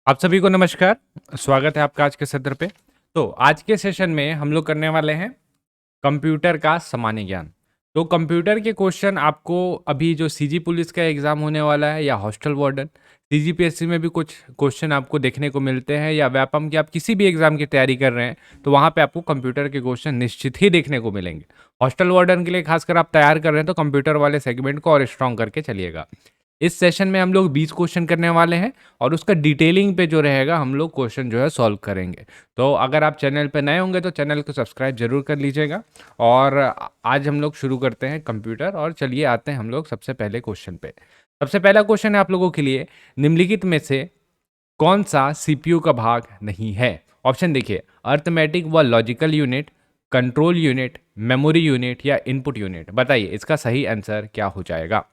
आप सभी को नमस्कार। स्वागत है आपका आज के सत्र पे। तो आज के सेशन में हम लोग करने वाले हैं कंप्यूटर का सामान्य ज्ञान। तो कंप्यूटर के क्वेश्चन आपको अभी जो सीजी पुलिस का एग्जाम होने वाला है या हॉस्टल वार्डन, सीजीपीएससी में भी कुछ क्वेश्चन आपको देखने को मिलते हैं, या व्यापम की आप किसी भी एग्जाम की तैयारी कर रहे हैं तो वहाँ पे आपको कंप्यूटर के क्वेश्चन निश्चित ही देखने को मिलेंगे। हॉस्टल वार्डन के लिए खासकर आप तैयार कर रहे हैं तो कंप्यूटर वाले सेगमेंट को और स्ट्रॉन्ग करके चलिएगा। इस सेशन में हम लोग 20 क्वेश्चन करने वाले हैं और उसका डिटेलिंग पे जो रहेगा हम लोग क्वेश्चन जो है सॉल्व करेंगे। तो अगर आप चैनल पे नए होंगे तो चैनल को सब्सक्राइब जरूर कर लीजिएगा। और आज हम लोग शुरू करते हैं कंप्यूटर, और चलिए आते हैं हम लोग सबसे पहले क्वेश्चन पे। सबसे पहला क्वेश्चन है आप लोगों के लिए, निम्नलिखित में से कौन सा सीपीयू का भाग नहीं है? ऑप्शन देखिए, अर्थमेटिक व logical unit, control unit, memory unit या इनपुट यूनिट। बताइए इसका सही आंसर क्या हो जाएगा।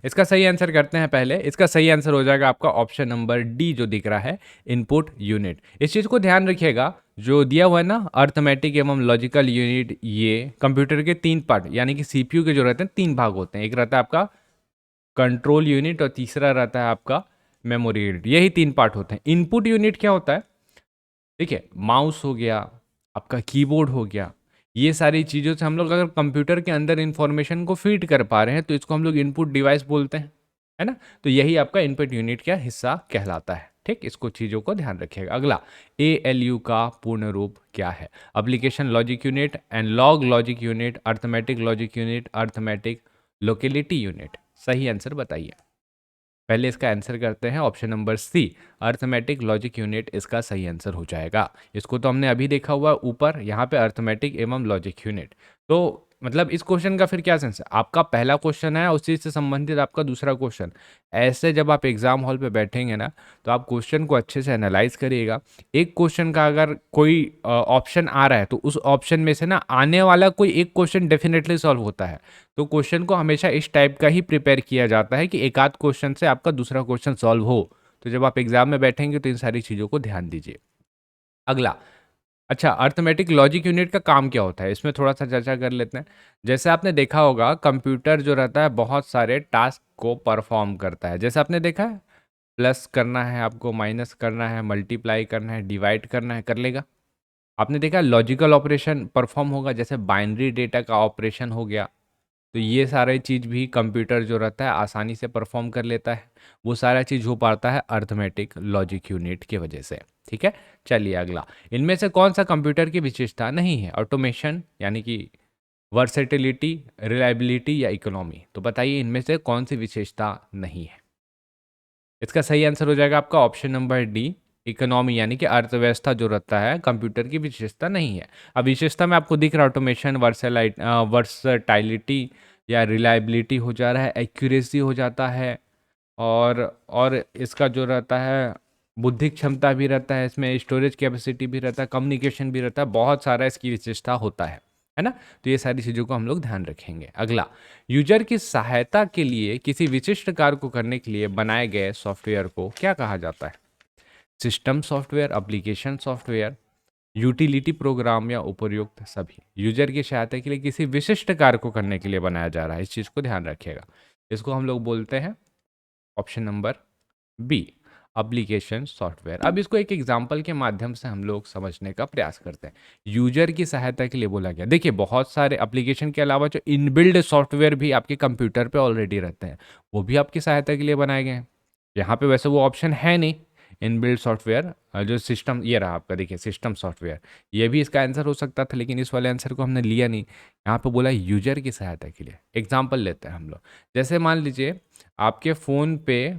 इसका सही आंसर करते हैं पहले। इसका सही आंसर हो जाएगा आपका ऑप्शन नंबर डी जो दिख रहा है, इनपुट यूनिट। इस चीज़ को ध्यान रखिएगा, जो दिया हुआ है ना अर्थमेटिक एवं लॉजिकल यूनिट, ये कंप्यूटर के तीन पार्ट यानी कि सीपीयू के जो रहते हैं तीन भाग होते हैं। एक रहता है आपका कंट्रोल यूनिट और तीसरा रहता है आपका मेमोरी यूनिट। यही तीन पार्ट होते हैं। इनपुट यूनिट क्या होता है? देखिए, माउस हो गया, आपका कीबोर्ड हो गया, ये सारी चीज़ों से हम लोग अगर कंप्यूटर के अंदर इंफॉर्मेशन को फीड कर पा रहे हैं तो इसको हम लोग इनपुट डिवाइस बोलते हैं, है ना। तो यही आपका इनपुट यूनिट का हिस्सा कहलाता है। ठीक, इसको चीज़ों को ध्यान रखिएगा। अगला, ALU का पूर्ण रूप क्या है? Application logic unit, analogue logic unit, arithmetic logic unit, arithmetic locality unit. सही आंसर बताइए। पहले इसका आंसर करते हैं, option number C, arithmetic logic unit इसका सही आंसर हो जाएगा। इसको तो हमने अभी देखा हुआ ऊपर, यहाँ पे अर्थमेटिक एवं लॉजिक यूनिट। तो मतलब इस क्वेश्चन का फिर क्या सेंस है? आपका पहला क्वेश्चन है, उसी से संबंधित आपका दूसरा क्वेश्चन। ऐसे जब आप एग्जाम हॉल पे बैठेंगे ना तो आप क्वेश्चन को अच्छे से एनालाइज करिएगा। एक क्वेश्चन का अगर कोई ऑप्शन आ रहा है तो उस ऑप्शन में से ना आने वाला कोई एक क्वेश्चन डेफिनेटली सॉल्व होता है। तो क्वेश्चन को हमेशा इस टाइप का ही प्रिपेयर किया जाता है कि एक आध क्वेश्चन से आपका दूसरा क्वेश्चन सॉल्व हो। तो जब आप एग्जाम में बैठेंगे तो इन सारी चीज़ों को ध्यान दीजिए। अगला, अच्छा, अर्थमेटिक लॉजिक यूनिट का काम क्या होता है, इसमें थोड़ा सा चर्चा कर लेते हैं। जैसे आपने देखा होगा कंप्यूटर जो रहता है बहुत सारे टास्क को परफॉर्म करता है। जैसे आपने देखा है, प्लस करना है आपको, माइनस करना है, मल्टीप्लाई करना है, डिवाइड करना है, कर लेगा। आपने देखा लॉजिकल ऑपरेशन परफॉर्म होगा, जैसे बाइनरी डेटा का ऑपरेशन हो गया। तो ये सारे चीज़ भी कंप्यूटर जो रहता है आसानी से परफॉर्म कर लेता है। वो सारा चीज़ हो पाता है अर्थमेटिक लॉजिक यूनिट की वजह से। ठीक है, चलिए अगला, इनमें से कौन सा कंप्यूटर की विशेषता नहीं है? ऑटोमेशन यानी कि वर्सेटिलिटी, रिलायबिलिटी या इकोनॉमी। तो बताइए इनमें से कौन सी विशेषता नहीं है? इसका सही आंसर हो जाएगा आपका ऑप्शन नंबर डी, इकोनॉमी, यानी कि अर्थव्यवस्था जो रहता है कंप्यूटर की विशेषता नहीं है। अब विशेषता में आपको दिख रहा है ऑटोमेशन, वर्सटाइलिटी या रिलायबिलिटी हो जा रहा है, एक्यूरेसी हो जाता है, और इसका जो रहता है बुद्धिक क्षमता भी रहता है, इसमें स्टोरेज कैपेसिटी भी रहता है, कम्युनिकेशन भी रहता है, बहुत सारा इसकी विशेषता होता है ना। तो ये सारी चीज़ों को हम लोग ध्यान रखेंगे। अगला, यूजर की सहायता के लिए किसी विशिष्ट कार्य को करने के लिए बनाए गए सॉफ्टवेयर को क्या कहा जाता है? System software, application software, utility programme या उपयुक्त सभी। यूजर की सहायता के लिए किसी विशिष्ट कार्य को करने के लिए बनाया जा रहा है, इस चीज़ को ध्यान रखिएगा। इसको हम लोग बोलते हैं option number B, application software. अब इसको एक एग्जांपल के माध्यम से हम लोग समझने का प्रयास करते हैं। यूजर की सहायता के लिए बोला गया, देखिए बहुत सारे एप्लीकेशन के अलावा जो इनबिल्ड सॉफ्टवेयर भी आपके कंप्यूटर पे ऑलरेडी रहते हैं, वो भी आपकी सहायता के लिए बनाए गए हैं। यहाँ पे वैसे वो ऑप्शन है नहीं, इनबिल्ड सॉफ्टवेयर जो सिस्टम, ये रहा आपका, देखिए सिस्टम सॉफ्टवेयर, ये भी इसका आंसर हो सकता था, लेकिन इस वाले आंसर को हमने लिया नहीं। यहाँ पे बोला यूजर की सहायता के लिए। एग्जाम्पल लेते हैं हम लोग। जैसे मान लीजिए आपके फ़ोन पे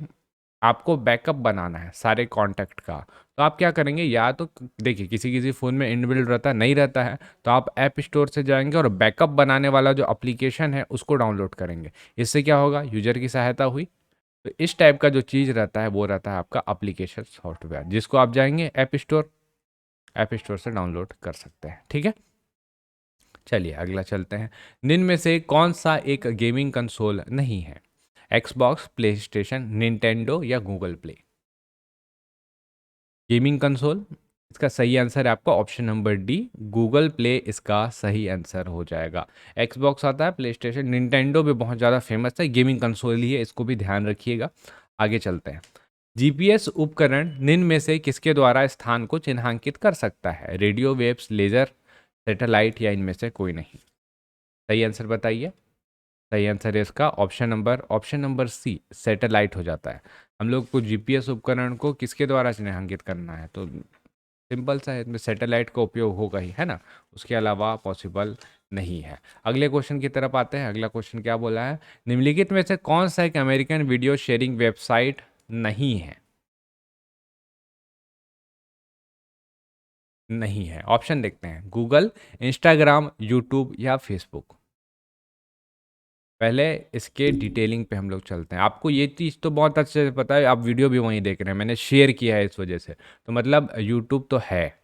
आपको बैकअप बनाना है सारे कॉन्टैक्ट का, तो आप क्या करेंगे, या तो देखिए किसी किसी फ़ोन में इनबिल्ड रहता है, नहीं रहता है, तो आप ऐप स्टोर से जाएंगे और बैकअप बनाने वाला जो एप्लीकेशन है उसको डाउनलोड करेंगे। इससे क्या होगा, यूजर की सहायता हुई। तो इस टाइप का जो चीज़ रहता है वो रहता है आपका एप्लीकेशन सॉफ्टवेयर, जिसको आप जाएंगे ऐप स्टोर से डाउनलोड कर सकते हैं। ठीक है, चलिए अगला चलते हैं। निम्न में से कौन सा एक गेमिंग कंसोल नहीं है? एक्सबॉक्स, प्ले स्टेशन, निंटेंडो या गूगल प्ले। गेमिंग कंसोल, इसका सही आंसर है आपका option number D, Google play इसका सही आंसर हो जाएगा। एक्सबॉक्स आता है, प्ले स्टेशन, निंटेंडो भी बहुत ज़्यादा फेमस है, गेमिंग कंसोल ही है, इसको भी ध्यान रखिएगा। आगे चलते हैं। जीपीएस उपकरण निम्न में से किसके द्वारा स्थान को चिन्हांकित कर सकता है? रेडियो वेव्स, लेजर, सैटेलाइट या इनमें से कोई नहीं? सही आंसर बताइए। सही आंसर है इसका ऑप्शन नंबर सी, सैटेलाइट हो जाता है। हम लोग को जीपीएस उपकरण को किसके द्वारा चिन्हांकित करना है, तो सिंपल सा है, इसमें सैटेलाइट का उपयोग होगा ही, है ना। उसके अलावा पॉसिबल नहीं है। अगले क्वेश्चन की तरफ आते हैं। अगला क्वेश्चन क्या बोला है? निम्नलिखित में से कौन सा एक अमेरिकन वीडियो शेयरिंग वेबसाइट नहीं है? नहीं है। ऑप्शन देखते हैं। गूगल, इंस्टाग्राम, यूट्यूब या फेसबुक। पहले इसके डिटेलिंग पे हम लोग चलते हैं। आपको ये चीज़ तो बहुत अच्छे से पता है, आप वीडियो भी वहीं देख रहे हैं, मैंने शेयर किया है इस वजह से, तो मतलब यूट्यूब तो है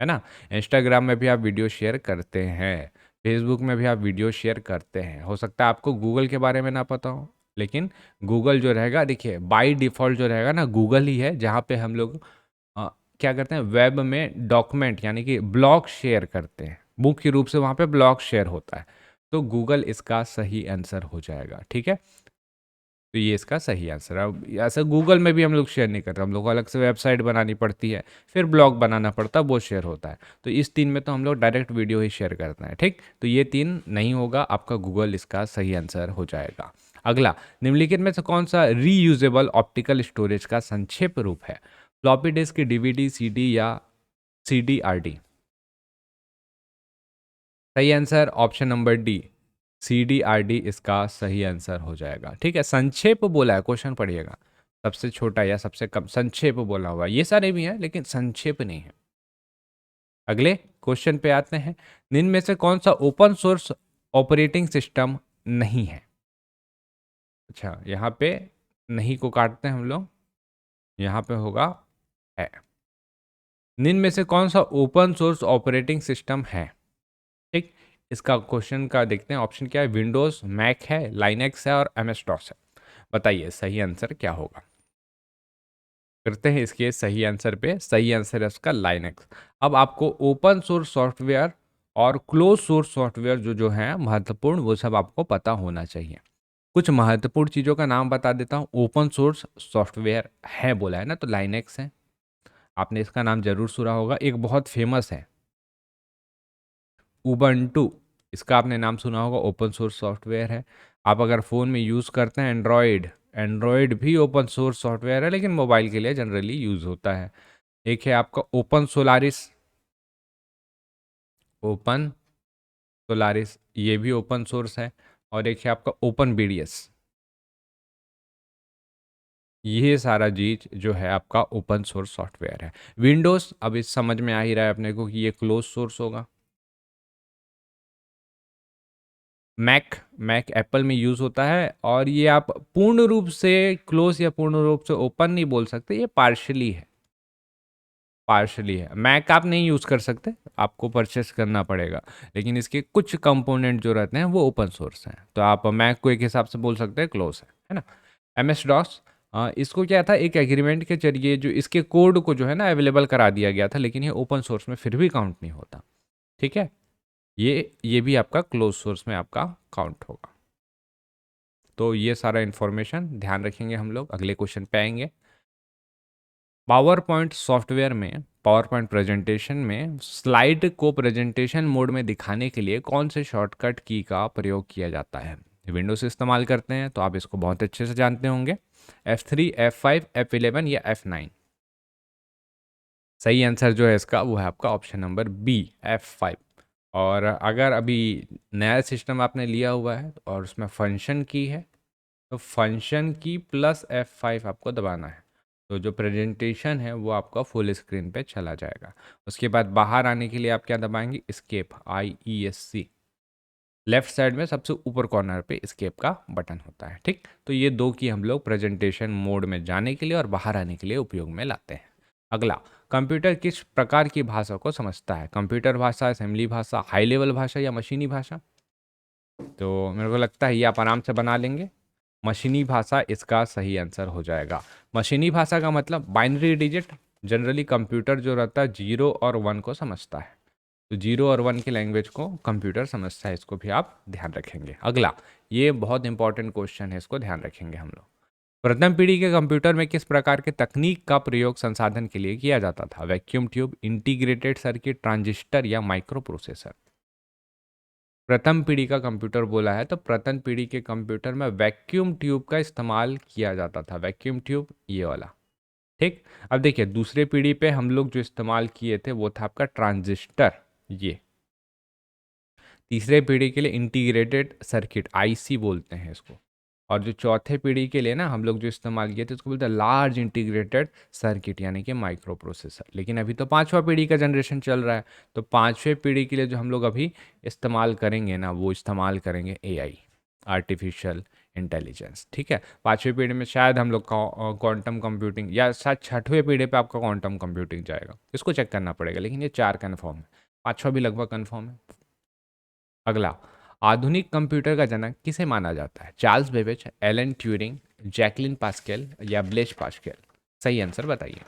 ना। इंस्टाग्राम में भी आप वीडियो शेयर करते हैं, फेसबुक में भी आप वीडियो शेयर करते हैं। हो सकता है आपको गूगल के बारे में ना पता हो, लेकिन गूगल जो रहेगा, देखिए बाय डिफ़ॉल्ट जो रहेगा ना, गूगल ही है जहाँ पे हम लोग अ, क्या करते हैं, वेब में डॉक्यूमेंट यानी कि ब्लॉग शेयर करते हैं। मुख्य रूप से वहाँ पे ब्लॉग शेयर होता है, तो गूगल इसका सही आंसर हो जाएगा। ठीक है, तो ये इसका सही आंसर है। अब ऐसा गूगल में भी हम लोग शेयर नहीं करते, हम लोग को अलग से वेबसाइट बनानी पड़ती है, फिर ब्लॉग बनाना पड़ता है, वो शेयर होता है। तो इस तीन में तो हम लोग डायरेक्ट वीडियो ही शेयर करते हैं। ठीक, तो ये तीन नहीं होगा, आपका गूगल इसका सही आंसर हो जाएगा। अगला, निम्नलिखित में से कौन सा रीयूजेबल ऑप्टिकल स्टोरेज का संक्षेप रूप है? फ्लॉपी डिस्क, डीवीडी, सीडी या सीडीआरडी? सही आंसर ऑप्शन नंबर डी, सीडीआरडी इसका सही आंसर हो जाएगा। ठीक है, संक्षेप बोला है, क्वेश्चन पढ़िएगा। सबसे छोटा या सबसे कम, संक्षेप बोला हुआ है। ये सारे भी हैं लेकिन संक्षेप नहीं है। अगले क्वेश्चन पे आते हैं। निम्न में से कौन सा ओपन सोर्स ऑपरेटिंग सिस्टम नहीं है? अच्छा, यहाँ पे नहीं को काटते हैं हम लोग, यहाँ पे होगा है। निम्न में से कौन सा ओपन सोर्स ऑपरेटिंग सिस्टम है? ठीक, इसका क्वेश्चन का देखते हैं। ऑप्शन क्या है? विंडोज, मैक है, लाइनेक्स है और एमएस डॉस है। बताइए सही आंसर क्या होगा। करते हैं इसके सही आंसर पे। सही आंसर है इसका लाइनेक्स। अब आपको ओपन सोर्स सॉफ्टवेयर और क्लोज सोर्स सॉफ्टवेयर जो जो है महत्वपूर्ण, वो सब आपको पता होना चाहिए। कुछ महत्वपूर्ण चीज़ों का नाम बता देता हूँ। ओपन सोर्स सॉफ्टवेयर है बोला है ना, तो लाइनेक्स है, आपने इसका नाम जरूर सुना होगा। एक बहुत फेमस है उबंटू, इसका आपने नाम सुना होगा, ओपन सोर्स सॉफ्टवेयर है। आप अगर फ़ोन में यूज़ करते हैं एंड्रॉयड, एंड्रॉयड भी ओपन सोर्स सॉफ्टवेयर है, लेकिन मोबाइल के लिए जनरली यूज़ होता है। एक है आपका ओपन सोलारिस, ओपन सोलारिस ये भी ओपन सोर्स है। और एक है आपका ओपन बीडीएस, ये सारा चीज जो है आपका ओपन सोर्स सॉफ्टवेयर है। विंडोज़ अब इस समझ में आ ही रहा है अपने को कि ये क्लोज सोर्स होगा। मैक, मैक एप्पल में यूज़ होता है, और ये आप पूर्ण रूप से क्लोज या पूर्ण रूप से ओपन नहीं बोल सकते, ये पार्शली है। पार्शली है, मैक आप नहीं यूज़ कर सकते, आपको परचेस करना पड़ेगा। लेकिन इसके कुछ कंपोनेंट जो रहते हैं वो ओपन सोर्स हैं, तो आप मैक को एक हिसाब से बोल सकते हैं क्लोज है ना। एम एस डॉस, इसको क्या था, एक एग्रीमेंट के जरिए जो इसके कोड को जो है ना अवेलेबल करा दिया गया था, लेकिन ये ओपन सोर्स में फिर भी काउंट नहीं होता। ठीक है, ये भी आपका क्लोज सोर्स में आपका काउंट होगा। तो ये सारा इन्फॉर्मेशन ध्यान रखेंगे हम लोग। अगले क्वेश्चन पे आएंगे। पावर पॉइंट सॉफ्टवेयर में, पावर पॉइंट प्रेजेंटेशन में स्लाइड को प्रेजेंटेशन मोड में दिखाने के लिए कौन से शॉर्टकट की का प्रयोग किया जाता है? विंडोज से इस्तेमाल करते हैं तो आप इसको बहुत अच्छे से जानते होंगे। F3, F5, F11 या F9? सही आंसर जो है इसका वो है आपका ऑप्शन नंबर बी, F5। और अगर अभी नया सिस्टम आपने लिया हुआ है और उसमें फंक्शन की है, तो फंक्शन की प्लस F5 आपको दबाना है, तो जो प्रेजेंटेशन है वो आपका फुल स्क्रीन पे चला जाएगा। उसके बाद बाहर आने के लिए आप क्या दबाएंगे? Escape, IESC। लेफ्ट साइड में सबसे ऊपर कॉर्नर पे स्केप का बटन होता है। ठीक, तो ये दो की हम लोग प्रेजेंटेशन मोड में जाने के लिए और बाहर आने के लिए उपयोग में लाते हैं। अगला, कंप्यूटर किस प्रकार की भाषा को समझता है? कंप्यूटर भाषा, असेंबली भाषा, हाई लेवल भाषा या मशीनी भाषा? तो मेरे को लगता है ये आप आराम से बना लेंगे। मशीनी भाषा इसका सही आंसर हो जाएगा। मशीनी भाषा का मतलब बाइनरी डिजिट, जनरली कंप्यूटर जो रहता है जीरो और वन को समझता है, तो जीरो और वन की लैंग्वेज को कंप्यूटर समझता है, इसको भी आप ध्यान रखेंगे। अगला, ये बहुत इंपॉर्टेंट क्वेश्चन है, इसको ध्यान रखेंगे हम लोग। प्रथम पीढ़ी के कंप्यूटर में किस प्रकार के तकनीक का प्रयोग संसाधन के लिए किया जाता था? Vacuum tube, integrated circuit, transistor या माइक्रो प्रोसेसर? प्रथम पीढ़ी का कंप्यूटर बोला है तो प्रथम पीढ़ी के कंप्यूटर में वैक्यूम ट्यूब का इस्तेमाल किया जाता था। वैक्यूम ट्यूब ये वाला। ठीक। अब देखिए दूसरे पीढ़ी पे हम लोग जो इस्तेमाल किए थे वो था आपका ट्रांजिस्टर, ये। तीसरे पीढ़ी के लिए इंटीग्रेटेड सर्किट, आईसी बोलते हैं इसको। और जो चौथे पीढ़ी के लिए ना हम लोग जो इस्तेमाल किए थे उसको बोलते हैं लार्ज इंटीग्रेटेड सर्किट, यानी कि माइक्रो प्रोसेसर। लेकिन अभी तो पांचवा पीढ़ी का जनरेशन चल रहा है, तो पांचवें पीढ़ी के लिए जो हम लोग अभी इस्तेमाल करेंगे ना, वो इस्तेमाल करेंगे एआई, आर्टिफिशियल इंटेलिजेंस। ठीक है। पांचवें पीढ़ी में शायद हम लोग क्वांटम कंप्यूटिंग, या शायद छठवें पीढ़ी पे आपका क्वांटम कंप्यूटिंग जाएगा, इसको चेक करना पड़ेगा। लेकिन ये चार कन्फर्म है, पांचवा भी लगभग कन्फर्म है। अगला, आधुनिक कंप्यूटर का जनक किसे माना जाता है? Charles Babbage, Alan Turing, Jacqueline pascal या ब्लेज पास्कल? सही आंसर बताइए।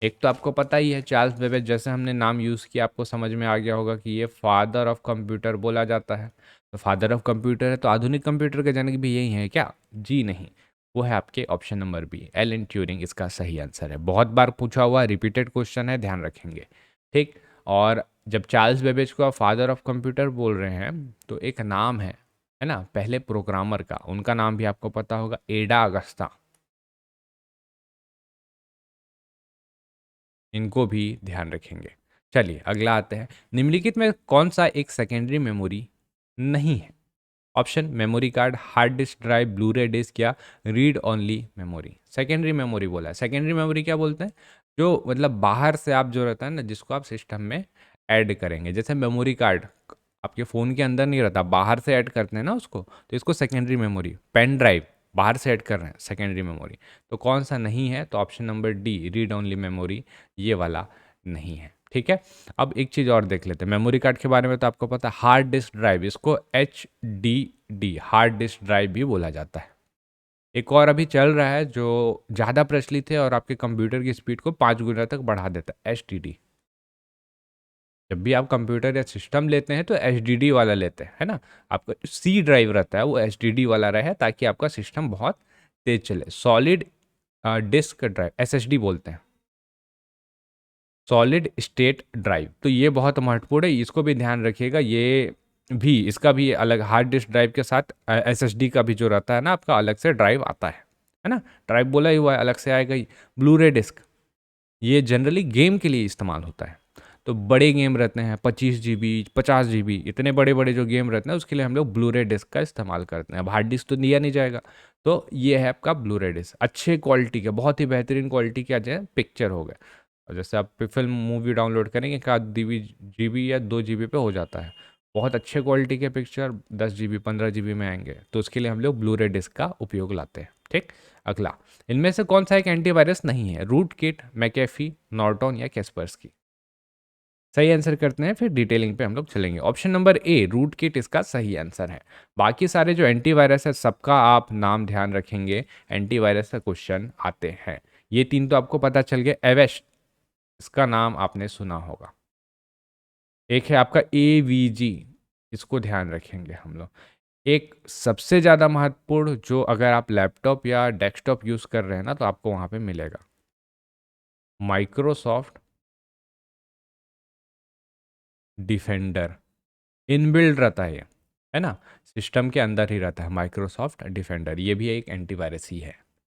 एक तो आपको पता ही है चार्ल्स बेबेज, जैसे हमने नाम यूज़ किया आपको समझ में आ गया होगा कि ये फादर ऑफ कंप्यूटर बोला जाता है। तो फादर ऑफ कंप्यूटर है तो आधुनिक कंप्यूटर के जनक भी यही है क्या? जी नहीं, वो है आपके option number B, Alan Turing इसका सही आंसर है। बहुत बार पूछा हुआ रिपीटेड क्वेश्चन है, ध्यान रखेंगे। ठीक। और जब चार्ल्स बेबेज को आप फादर ऑफ कंप्यूटर बोल रहे हैं तो एक नाम है ना, पहले प्रोग्रामर का, उनका नाम भी आपको पता होगा, एडा अगस्ता। इनको भी ध्यान रखेंगे। चलिए अगला आते हैं, निम्नलिखित में कौन सा एक सेकेंडरी मेमोरी नहीं है? Option, memory card, hard disk drive, Blu ray disk या read only memory? Secondary memory बोला है। सेकेंडरी मेमोरी क्या बोलते हैं? जो मतलब बाहर से आप जो रहता है ना, जिसको आप सिस्टम में ऐड करेंगे, जैसे मेमोरी कार्ड आपके फ़ोन के अंदर नहीं रहता, बाहर से ऐड करते हैं ना उसको, तो इसको सेकेंडरी मेमोरी। पेन ड्राइव बाहर से ऐड कर रहे हैं, सेकेंडरी मेमोरी। तो कौन सा नहीं है? तो option number D, read only memory, ये वाला नहीं है। ठीक है। अब एक चीज़ और देख लेते हैं मेमोरी कार्ड के बारे में, तो आपको पता है हार्ड डिस्क ड्राइव, इसको HDD हार्ड डिस्क ड्राइव भी बोला जाता है। एक और अभी चल रहा है जो ज़्यादा प्रचलित है और आपके कंप्यूटर की स्पीड को 5 गुना तक बढ़ा देता है, HDD। जब भी आप कंप्यूटर या सिस्टम लेते हैं तो HDD वाला लेते हैं, है ना। आपका C ड्राइव रहता है वो HDD वाला रहे, ताकि आपका सिस्टम बहुत तेज चले। सॉलिड डिस्क ड्राइव, SSD बोलते हैं, सॉलिड स्टेट ड्राइव। तो ये बहुत महत्वपूर्ण है, इसको भी ध्यान रखिएगा। ये भी, इसका भी अलग, हार्ड डिस्क ड्राइव के साथ SSD का भी जो रहता है ना आपका, अलग से ड्राइव आता है ना। ड्राइव बोला ही हुआ है, अलग से आएगा ही। ब्लूरे डिस्क, ये जनरली गेम के लिए इस्तेमाल होता है। तो बड़े गेम रहते हैं 25 GB 50 GB, इतने बड़े बड़े जो गेम रहते हैं उसके लिए हम लोग ब्लूरे डिस्क का इस्तेमाल करते हैं। अब हार्ड डिस्क तो दिया नहीं जाएगा, तो ये है आपका ब्लूरे डिस्क। अच्छे क्वालिटी के, बहुत ही बेहतरीन क्वालिटी के आ जाए पिक्चर हो गए। और जैसे आप फिल्म मूवी डाउनलोड करेंगे का GB या 2 GB पे हो जाता है। बहुत अच्छे क्वालिटी के पिक्चर 10 GB 15 GB में आएंगे, तो उसके लिए हम लोग ब्लूरे डिस्क का उपयोग लाते हैं। ठीक। अगला, इनमें से कौन सा एक एंटीवायरस नहीं है? रूट किट, मैकेफी, नॉर्टन या कैस्पर्सकी? सही आंसर करते हैं, फिर डिटेलिंग पे हम लोग चलेंगे। Option number A, root kit इसका सही आंसर है। बाकी सारे जो एंटीवायरस है सबका आप नाम ध्यान रखेंगे, एंटीवायरस का क्वेश्चन आते हैं। ये तीन तो आपको पता चल गए। एवेश, इसका नाम आपने सुना होगा। एक है आपका AVG, इसको ध्यान रखेंगे हम लोग। एक सबसे ज़्यादा महत्वपूर्ण, जो अगर आप लैपटॉप या डेस्कटॉप यूज़ कर रहे हैं ना तो आपको वहाँ पे मिलेगा, माइक्रोसॉफ्ट डिफेंडर। इनबिल्ड रहता है ना, सिस्टम के अंदर ही रहता है माइक्रोसॉफ्ट डिफेंडर, ये भी एक एंटीवायरस ही है।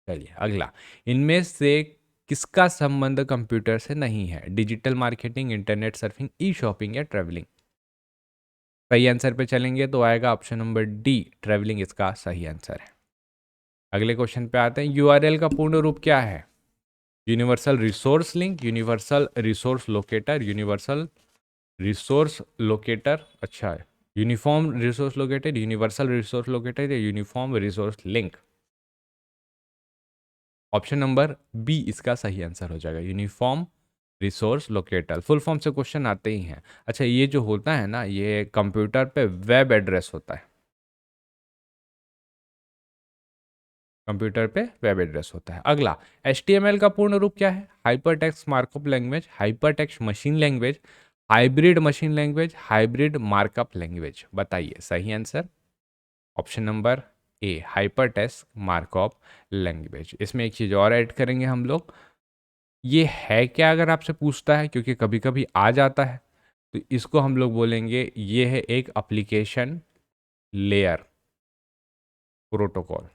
चलिए अगला, इनमें से किसका संबंध कंप्यूटर से नहीं है? डिजिटल मार्केटिंग, इंटरनेट सर्फिंग, ई शॉपिंग या ट्रैवलिंग? सही आंसर पे चलेंगे तो आएगा ऑप्शन नंबर डी, ट्रैवलिंग इसका सही आंसर है। अगले क्वेश्चन पे आते हैं, URL का पूर्ण रूप क्या है? Universal resource link, universal resource locator, universal resource locator, अच्छा है, uniform resource locator, universal resource locator या uniform resource link? Option number B इसका सही आंसर हो जाएगा, uniform resource locator. Full form से क्वेश्चन आते ही हैं। अच्छा, ये जो होता है ना, ये कंप्यूटर पे वेब एड्रेस होता है, कंप्यूटर पे वेब एड्रेस होता है। अगला, HTML का पूर्ण रूप क्या है? Hyper text markup language, hyper text machine language, hybrid machine language, hybrid markup language? बताइए सही आंसर। ऑप्शन नंबर ए हाइपर टेक्स्ट मार्कअप लैंग्वेज। इसमें एक चीज़ और ऐड करेंगे हम लोग, ये है क्या अगर आपसे पूछता है, क्योंकि कभी कभी आ जाता है, तो इसको हम लोग बोलेंगे ये है एक application layer protocol.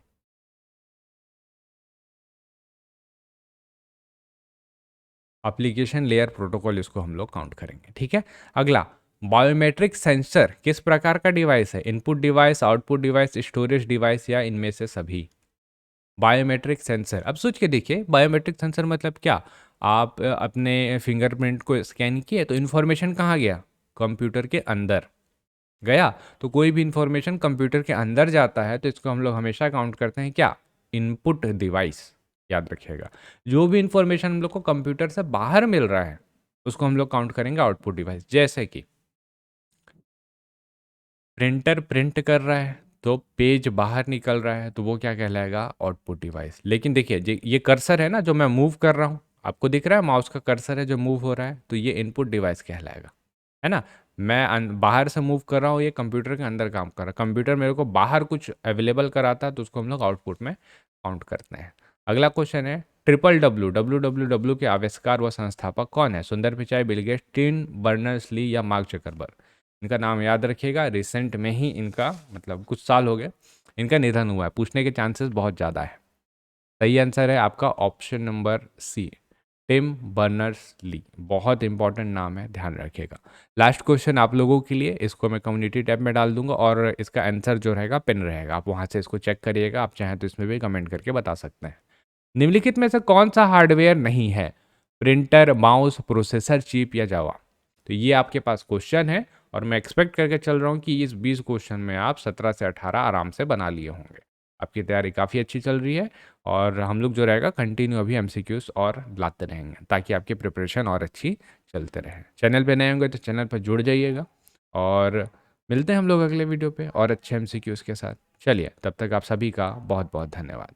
Application layer protocol इसको हम लोग काउंट करेंगे, ठीक है। अगला, बायोमेट्रिक सेंसर किस प्रकार का डिवाइस है? Input device, output device, storage device या इनमें से सभी? बायोमेट्रिक सेंसर, अब सोच के देखिए, बायोमेट्रिक सेंसर मतलब क्या? आप अपने फिंगरप्रिंट को स्कैन किए तो इन्फॉर्मेशन कहाँ गया? कंप्यूटर के अंदर गया। तो कोई भी इंफॉर्मेशन कंप्यूटर के अंदर जाता है तो इसको हम लोग हमेशा काउंट करते हैं क्या? Input device. याद रखिएगा, जो भी इंफॉर्मेशन हम लोग को कंप्यूटर से बाहर मिल रहा है उसको हम लोग काउंट करेंगे आउटपुट डिवाइस। जैसे कि प्रिंटर प्रिंट कर रहा है तो पेज बाहर निकल रहा है तो वो क्या कहलाएगा? Output device. लेकिन देखिए ये कर्सर है ना जो मैं मूव कर रहा हूँ, आपको दिख रहा है माउस का कर्सर है जो मूव हो रहा है, तो ये इनपुट डिवाइस कहलाएगा, है ना। मैं बाहर से मूव कर रहा हूँ, ये कंप्यूटर के अंदर काम कर रहा है, कंप्यूटर मेरे को बाहर कुछ अवेलेबल कराता है तो उसको हम लोग आउटपुट में काउंट करते हैं। अगला क्वेश्चन है, triple W W W W के आविष्कार व संस्थापक कौन है? Sundar Pichai, Bill Gates, Tim Berners Lee या मार्क जकरबर्ग? इनका नाम याद रखिएगा, रिसेंट में ही इनका मतलब कुछ साल हो गए इनका निधन हुआ है, पूछने के चांसेस बहुत ज़्यादा है। सही आंसर है आपका option number C, Tim Berners Lee. बहुत इंपॉर्टेंट नाम है, ध्यान रखिएगा। लास्ट क्वेश्चन आप लोगों के लिए, इसको मैं कम्युनिटी टैब में डाल दूंगा और इसका आंसर जो रहेगा पिन रहेगा, आप वहाँ से इसको चेक करिएगा, आप चाहें तो इसमें भी कमेंट करके बता सकते हैं। निम्नलिखित में से कौन सा हार्डवेयर नहीं है? प्रिंटर, माउस, प्रोसेसर चिप या जावा? तो ये आपके पास क्वेश्चन है और मैं एक्सपेक्ट करके चल रहा हूँ कि इस 20 क्वेश्चन में आप 17 से 18 आराम से बना लिए होंगे। आपकी तैयारी काफ़ी अच्छी चल रही है और हम लोग जो रहेगा कंटिन्यू अभी एमसीक्यूज और लाते रहेंगे ताकि आपकी प्रिपरेशन और अच्छी चलते रहे। चैनल पे नए होंगे तो चैनल पर जुड़ जाइएगा और मिलते हैं हम लोग अगले वीडियो पे और अच्छे एमसीक्यूज के साथ। चलिए, तब तक आप सभी का बहुत बहुत धन्यवाद।